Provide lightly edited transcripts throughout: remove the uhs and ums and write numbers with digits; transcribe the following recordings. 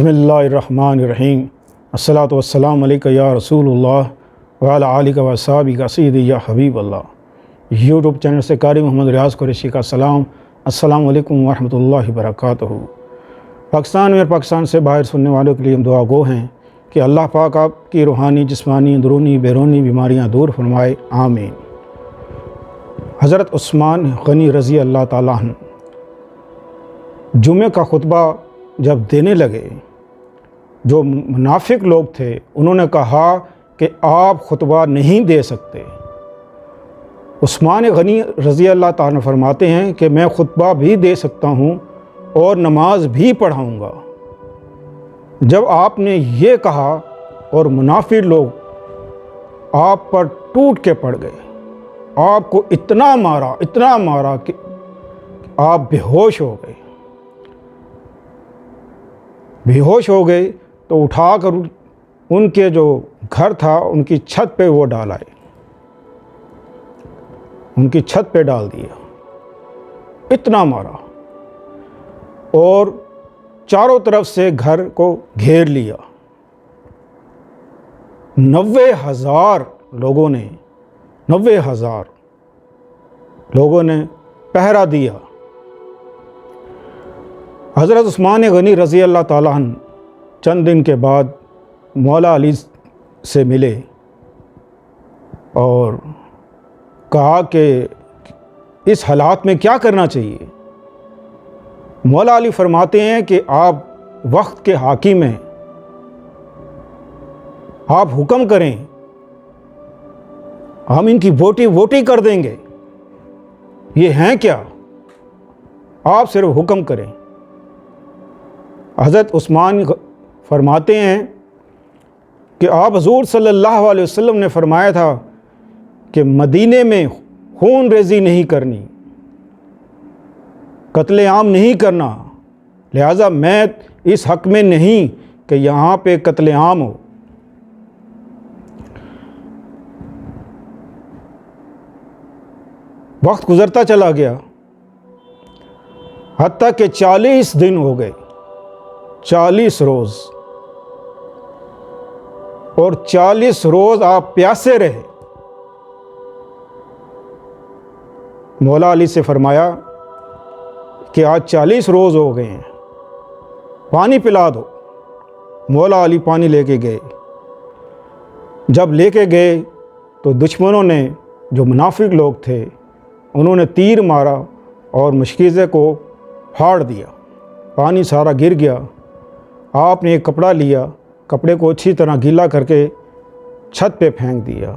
बिस्मिल्लाहिर्रहमानिर्रहीम। अस्सलातु वस्सलामु अलैका या रसूलुल्लाह व अला आलिका व अस्हाबिका सय्यदी या हबीबल्लाह। यूट्यूब चैनल से कारी मोहम्मद रियाज़ कुरैशी का सलाम। अस्सलामु अलैकुम व रहमतुल्लाहि व बरकातुहू। पाकिस्तान में और पाकिस्तान से बाहर सुनने वालों के लिए हम दुआ गो हैं कि अल्लाह पाक आपकी रूहानी, जिस्मानी, अंदरूनी, बैरूनी बीमारियाँ दूर फरमाए, आमीन। हज़रत उस्मान गनी रज़ी अल्लाह ताला अन्हु जुमे का खुतबा जब देने लगे, जो मुनाफिक लोग थे उन्होंने कहा कि आप खुतबा नहीं दे सकते। उस्मान गनी रज़ी अल्लाह ताला फरमाते हैं कि मैं खुतबा भी दे सकता हूँ और नमाज भी पढ़ाऊँगा। जब आपने ये कहा और मुनाफिक लोग आप पर टूट के पड़ गए, आपको इतना मारा कि आप बेहोश हो गए तो उठाकर उनके जो घर था उनकी छत पे वो डाल आए, उनकी छत पे डाल दिया। इतना मारा और चारों तरफ से घर को घेर लिया। 90,000 लोगों ने पहरा दिया। हज़रत उस्मान गनी रज़ी अल्लाह ताला अन्हु चंद दिन के बाद मौला अली से मिले और कहा कि इस हालात में क्या करना चाहिए। मौला अली फरमाते हैं कि आप वक्त के हाकिम हैं, आप हुक्म करें, हम इनकी वोटी कर देंगे। ये हैं क्या, आप सिर्फ हुक्म करें। हज़रत उस्मान फरमाते हैं कि आप हज़ूर सल्लल्लाहु अलैहि वसल्लम ने फरमाया था कि मदीने में खून रेज़ी नहीं करनी, कत्ले आम नहीं करना, लिहाजा मैं इस हक़ में नहीं कि यहाँ पे कत्ले आम हो। वक्त गुज़रता चला गया, हत्ता कि 40 दिन हो गए, 40 रोज़, और 40 रोज़ आप प्यासे रहे। मौला अली से फरमाया कि आज 40 रोज़ हो गए हैं, पानी पिला दो। मौला अली पानी लेके गए। जब लेके गए तो दुश्मनों ने, जो मुनाफिक लोग थे, उन्होंने तीर मारा और मशकीज़े को फाड़ दिया। पानी सारा गिर गया। आपने एक कपड़ा लिया, कपड़े को अच्छी तरह गीला करके छत पे फेंक दिया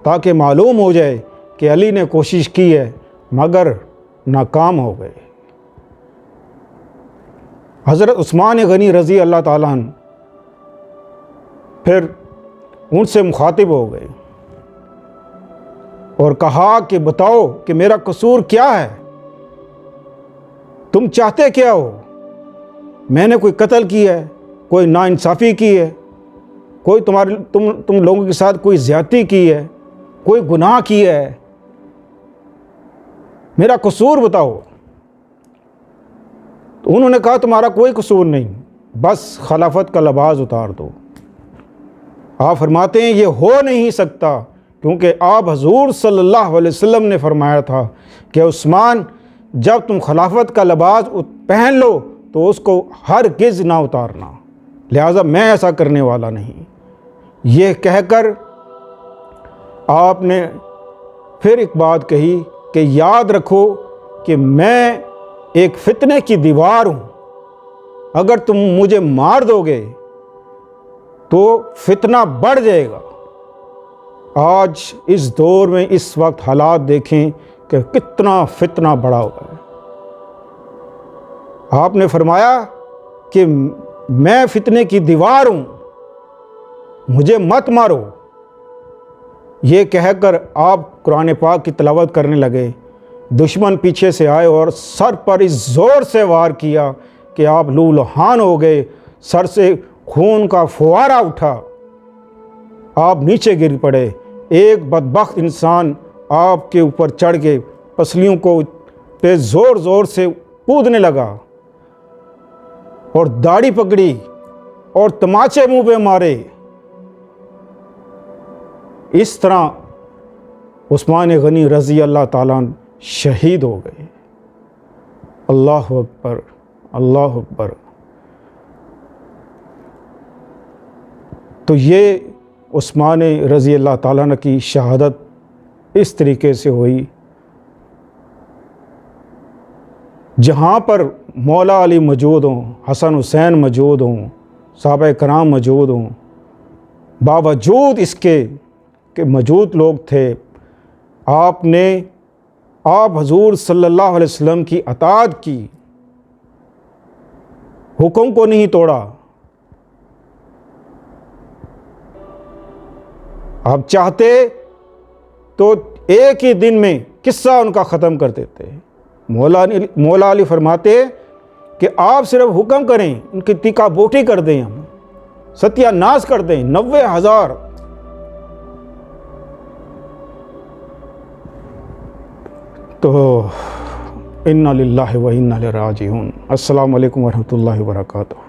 ताकि मालूम हो जाए कि अली ने कोशिश की है मगर नाकाम हो गए। हज़रत उस्मान गनी रज़ी अल्लाह ताला अन्हु फिर उनसे मुखातिब हो गए और कहा कि बताओ कि मेरा कसूर क्या है, तुम चाहते क्या हो। मैंने कोई कत्ल किया है, कोई नाइंसाफ़ी की है, कोई तुम लोगों के साथ कोई ज़्यादती की है, कोई गुनाह किया है, मेरा कसूर बताओ। तो उन्होंने कहा तुम्हारा कोई कसूर नहीं, बस खिलाफत का लिबास उतार दो। आप फरमाते हैं ये हो नहीं सकता, क्योंकि आप हजूर सल्लल्लाहु अलैहि वसल्लम ने फरमाया था कि उस्मान, जब तुम खिलाफत का लिबास पहन लो तो उसको हरगिज़ ना उतारना, लिहाजा मैं ऐसा करने वाला नहीं। ये कहकर आपने फिर एक बात कही कि याद रखो कि मैं एक फितने की दीवार हूँ, अगर तुम मुझे मार दोगे तो फितना बढ़ जाएगा। आज इस दौर में इस वक्त हालात देखें कि कितना फितना बढ़ा हुआ है। आपने फरमाया कि मैं फितने की दीवार हूँ, मुझे मत मारो। ये कहकर आप कुरान पाक की तिलावत करने लगे। दुश्मन पीछे से आए और सर पर इस ज़ोर से वार किया कि आप लूलहान हो गए, सर से खून का फुवारा उठा, आप नीचे गिर पड़े। एक बदबख्त इंसान आपके ऊपर चढ़ के पसलियों को पे ज़ोर ज़ोर से कूदने लगा और दाढ़ी पकड़ी और तमाचे मुंह पे मारे। इस तरह उस्मान गनी रज़ी अल्लाह ताला शहीद हो गए। अल्लाह अकबर, अल्लाह अकबर। तो ये उस्मान रज़ी अल्लाह ताला अन्हु की शहादत इस तरीके से हुई। जहाँ पर मौला अली मौजूद हों, हसन हुसैन मौजूद हों, सहाबा कराम मौजूद हों, बावजूद इसके कि मौजूद लोग थे, आपने आप हजूर सल्लल्लाहु अलैहि वसल्लम की अताअत की, हुक्म को नहीं तोड़ा। आप चाहते तो एक ही दिन में किस्सा उनका ख़त्म कर देते। मौला अली फरमाते कि आप सिर्फ हुक्म करें, उनकी टीका बोटी कर दें, हम सत्यानाश कर दें 90,000। तो इन्ना लिल्लाहि व इन्ना इलैहि राजिऊन। अस्सलामु अलैकुम व रहमतुल्लाहि व बरकातुहू।